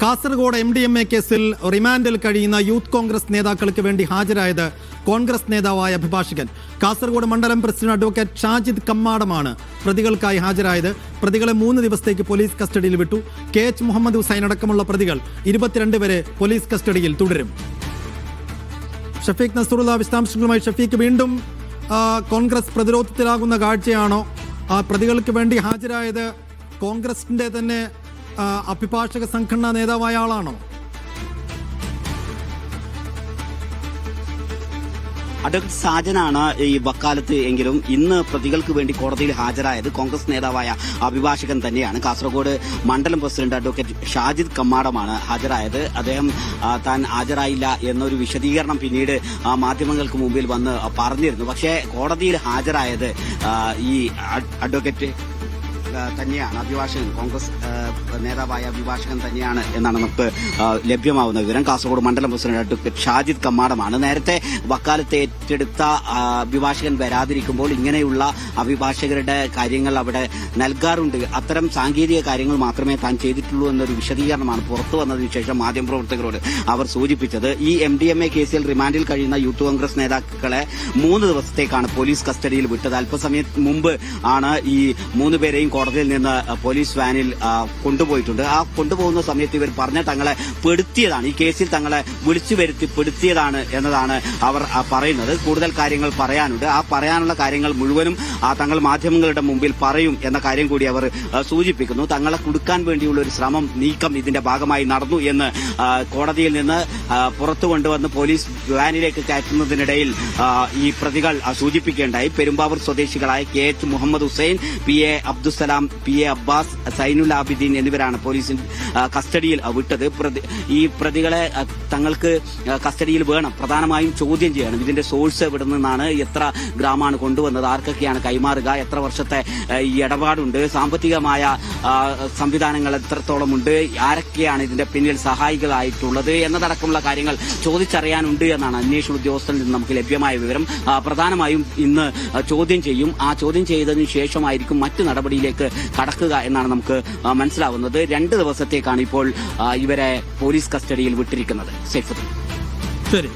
Kasaragod MDMA കേസിൽ റിമാൻഡിൽ കഴിയുന്ന യൂത്ത് കോൺഗ്രസ് നേതാക്കൾക്ക് വേണ്ടി ഹാജരായത് കോൺഗ്രസ് നേതാവായ അഭിഭാഷകൻ. കാസർഗോഡ് മണ്ഡലം പ്രസിഡന്റ് അഡ്വക്കേറ്റ് ഷാജിദ് കമ്മാടമാണ് പ്രതികൾക്കായി ഹാജരായത്. പ്രതികളെ 3 ദിവസത്തേക്ക് പോലീസ് കസ്റ്റഡിയിൽ വിട്ടു. KH മുഹമ്മദ് ഹുസൈൻ അടക്കമുള്ള പ്രതികൾ 22 വരെ പോലീസ് കസ്റ്റഡിയിൽ തുടരും. ഷഫീഖ് നസറുള്ള വിശദാംശങ്ങളുമായി. ഷഫീഖ്, വീണ്ടും കോൺഗ്രസ് പ്രതിരോധത്തിലാകുന്ന കാഴ്ചയാണോ? പ്രതികൾക്ക് വേണ്ടി ഹാജരായത് കോൺഗ്രസിന്റെ തന്നെ അഭിഭാഷക സംഘടനാ നേതാവായ ആളാണോ? അഡ്വക്കേറ്റ് സാജനാണ് ഈ വക്കാലത്ത് എങ്കിലും ഇന്ന് പ്രതികൾക്ക് വേണ്ടി കോടതിയിൽ ഹാജരായത് കോൺഗ്രസ് നേതാവായ അഭിഭാഷകൻ തന്നെയാണ്. കാസർഗോഡ് മണ്ഡലം പ്രസിഡന്റ് അഡ്വക്കേറ്റ് ഷാജിദ് കമ്മാടമാണ് ഹാജരായത്. അദ്ദേഹം താൻ ഹാജരായില്ല എന്നൊരു വിശദീകരണം പിന്നീട് മാധ്യമങ്ങൾക്ക് മുമ്പിൽ വന്ന് പറഞ്ഞിരുന്നു. പക്ഷേ കോടതിയിൽ ഹാജരായത് ഈ അഡ്വക്കേറ്റ് തന്നെയാണ്, അഭിഭാഷകൻ, കോൺഗ്രസ് നേതാവായ അഭിഭാഷകൻ തന്നെയാണ് എന്നാണ് നമുക്ക് ലഭ്യമാവുന്ന വിവരം. കാസർഗോഡ് മണ്ഡലം പ്രസിഡന്റ് അഡ്വക്കേറ്റ് ഷാജിദ് കമ്മാടമാണ്. നേരത്തെ വക്കാലത്ത് ഏറ്റെടുത്ത അഭിഭാഷകൻ വരാതിരിക്കുമ്പോൾ ഇങ്ങനെയുള്ള അഭിഭാഷകരുടെ കാര്യങ്ങൾ അവിടെ നൽകാറുണ്ട്. അത്തരം സാങ്കേതിക കാര്യങ്ങൾ മാത്രമേ താൻ ചെയ്തിട്ടുള്ളൂ എന്നൊരു വിശദീകരണമാണ് പുറത്തു വന്നതിന് ശേഷം മാധ്യമപ്രവർത്തകരോട് അവർ സൂചിപ്പിച്ചത്. ഈ MDMA കേസിൽ റിമാൻഡിൽ കഴിയുന്ന യൂത്ത് കോൺഗ്രസ് നേതാക്കളെ 3 ദിവസത്തേക്കാണ് പോലീസ് കസ്റ്റഡിയിൽ വിട്ടത്. അല്പസമയം മുമ്പ് ആണ് ഈ 3 പേരെയും കോടതിയിൽ നിന്ന് പോലീസ് വാനിൽ കൊണ്ടുപോയിട്ടുണ്ട്. ആ കൊണ്ടുപോകുന്ന സമയത്ത് ഇവർ തങ്ങളെ പെടുത്തിയതാണ്, ഈ കേസിൽ തങ്ങളെ വിളിച്ചു വരുത്തി പെടുത്തിയതാണ് എന്നതാണ് അവർ പറയുന്നത്. കൂടുതൽ കാര്യങ്ങൾ പറയാനുണ്ട്. ആ പറയാനുള്ള കാര്യങ്ങൾ മുഴുവനും തങ്ങൾ മാധ്യമങ്ങളുടെ മുമ്പിൽ പറയും എന്ന കാര്യം കൂടി അവർ സൂചിപ്പിക്കുന്നു. തങ്ങളെ കുടുക്കാൻ വേണ്ടിയുള്ള ഒരു നീക്കം ഇതിന്റെ ഭാഗമായി നടന്നു എന്ന് കോടതിയിൽ നിന്ന് പുറത്തു കൊണ്ടുവന്ന് പോലീസ് വാനിലേക്ക് കയറ്റുന്നതിനിടയിൽ ഈ പ്രതികൾ സൂചിപ്പിക്കേണ്ടായി. പെരുമ്പാവൂർ സ്വദേശികളായ KH Muhammad Hussain, PA Abdussalam, PA Abbas, Zainul Abideen എന്നിവരാണ് പോലീസിന്റെ കസ്റ്റഡിയിൽ വിട്ടത്. ഈ പ്രതികളെ തങ്ങൾക്ക് കസ്റ്റഡിയിൽ വേണം, പ്രധാനമായും ചോദ്യം ചെയ്യണം. ഇതിന്റെ സോഴ്സ് എവിടെ നിന്നാണ്, എത്ര ഗ്രാമാണ് കൊണ്ടുവന്നത്, ആർക്കൊക്കെയാണ് കൈമാറുക, എത്ര വർഷത്തെ ഈ ഇടപാടുണ്ട്, സാമ്പത്തികമായ സംവിധാനങ്ങൾ എത്രത്തോളമുണ്ട്, ആരൊക്കെയാണ് ഇതിന്റെ പിന്നിൽ സഹായികളായിട്ടുള്ളത് എന്നതടക്കമുള്ള കാര്യങ്ങൾ ചോദിച്ചറിയാനുണ്ട് എന്നാണ് അന്വേഷണ ഉദ്യോഗസ്ഥരിൽ നിന്ന് നമുക്ക് ലഭ്യമായ വിവരം. പ്രധാനമായും ഇന്ന് ചോദ്യം ചെയ്യും. ആ ചോദ്യം ചെയ്തതിനു ശേഷമായിരിക്കും മറ്റു നടപടിയിലേക്ക് കടക്കുക എന്നാണ് നമുക്ക് മനസ്സിലാവുന്നത്. 2 ദിവസത്തേക്കാണ് ഇപ്പോൾ ഇവരെ പോലീസ് കസ്റ്റഡിയിൽ വിട്ടിരിക്കുന്നത്. സൈഫുദ്ദീൻ. ശരി.